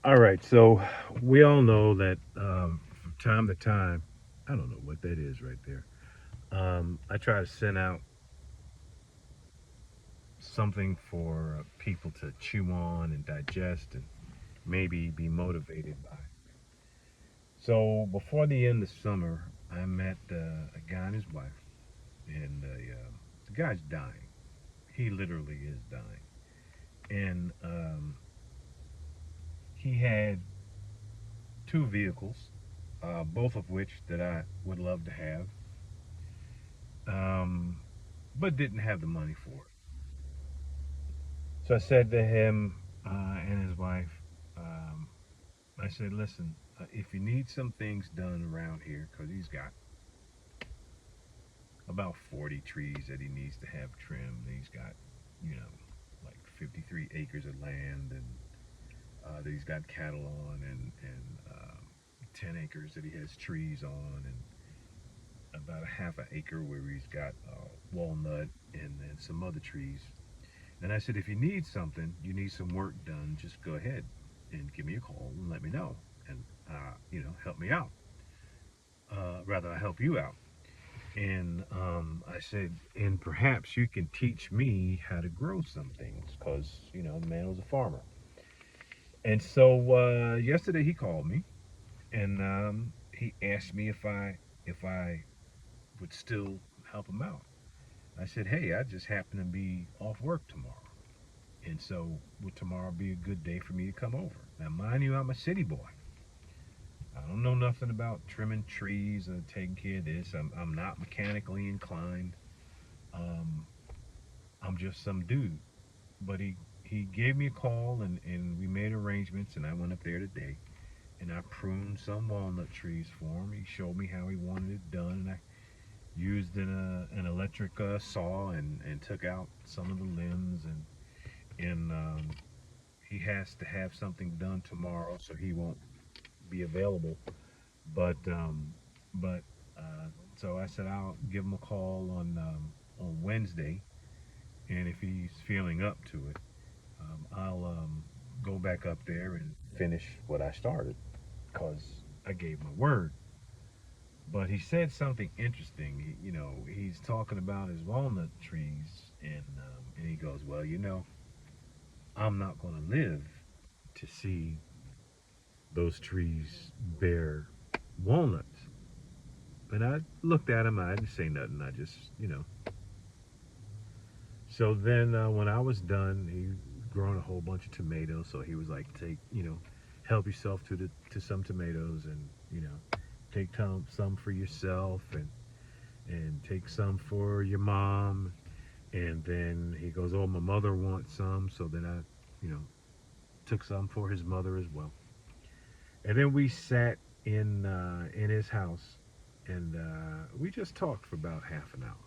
All right, so we all know that from time to time, I don't know what that is right there. I try to send out something for people to chew on and digest and maybe be motivated by. So before the end of summer, I met a guy and his wife, and the guy's dying. He literally is dying, and he had two vehicles, both of which that I would love to have, um, but didn't have the money for it. So I said to him and his wife, um, I said, listen, if you need some things done around here, because he's got about 40 trees that he needs to have trimmed. He's got, you know, like 53 acres of land and that he's got cattle on and 10 acres that he has trees on and about a half an acre where he's got walnut and some other trees. And I said, if you need something, you need some work done, just go ahead and give me a call and let me know and, help me out. Rather, I help you out. And I said, and perhaps you can teach me how to grow some things because, the man was a farmer. And so yesterday he called me and he asked me if I would still help him out. I said, hey, I just happen to be off work tomorrow. And so would tomorrow be a good day for me to come over? Now, mind you, I'm a city boy. I don't know nothing about trimming trees or taking care of this. I'm not mechanically inclined. Um, I'm just some dude. But he gave me a call and we made arrangements and I went up there today and I pruned some walnut trees for him. He showed me how he wanted it done and I used an electric saw and took out some of the limbs and he has to have something done tomorrow so he won't be available. But uh, so I said I'll give him a call on Wednesday and if he's feeling up to it, I'll go back up there and finish what I started because I gave my word. But he said something interesting. He's talking about his walnut trees, and he goes, "Well, I'm not going to live to see those trees bear walnuts." And I looked at him. I didn't say nothing. I just. So then when I was done, he grown a whole bunch of tomatoes. So he was like, "Take, help yourself to some tomatoes, and take some for yourself, and take some for your mom." And then he goes, "Oh, my mother wants some," so then I, took some for his mother as well. And then we sat in his house, and we just talked for about half an hour.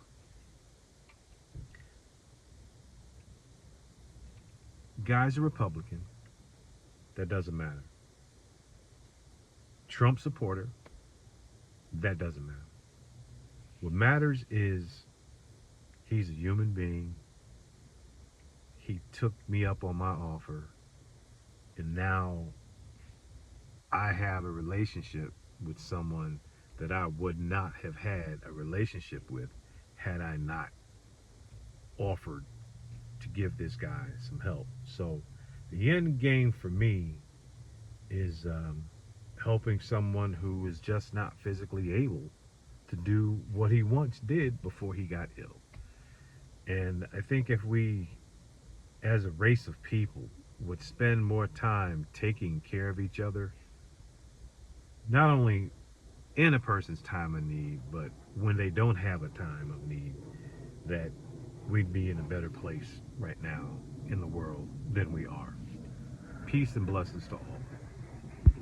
Guy's a Republican. That doesn't matter. Trump supporter. That doesn't matter. What matters is he's a human being. He took me up on my offer, and now I have a relationship with someone that I would not have had a relationship with had I not offered to give this guy some help. So the end game for me is helping someone who is just not physically able to do what he once did before he got ill. And I think if we, as a race of people, would spend more time taking care of each other, not only in a person's time of need, but when they don't have a time of need, that we'd be in a better place right now in the world than we are. Peace and blessings to all.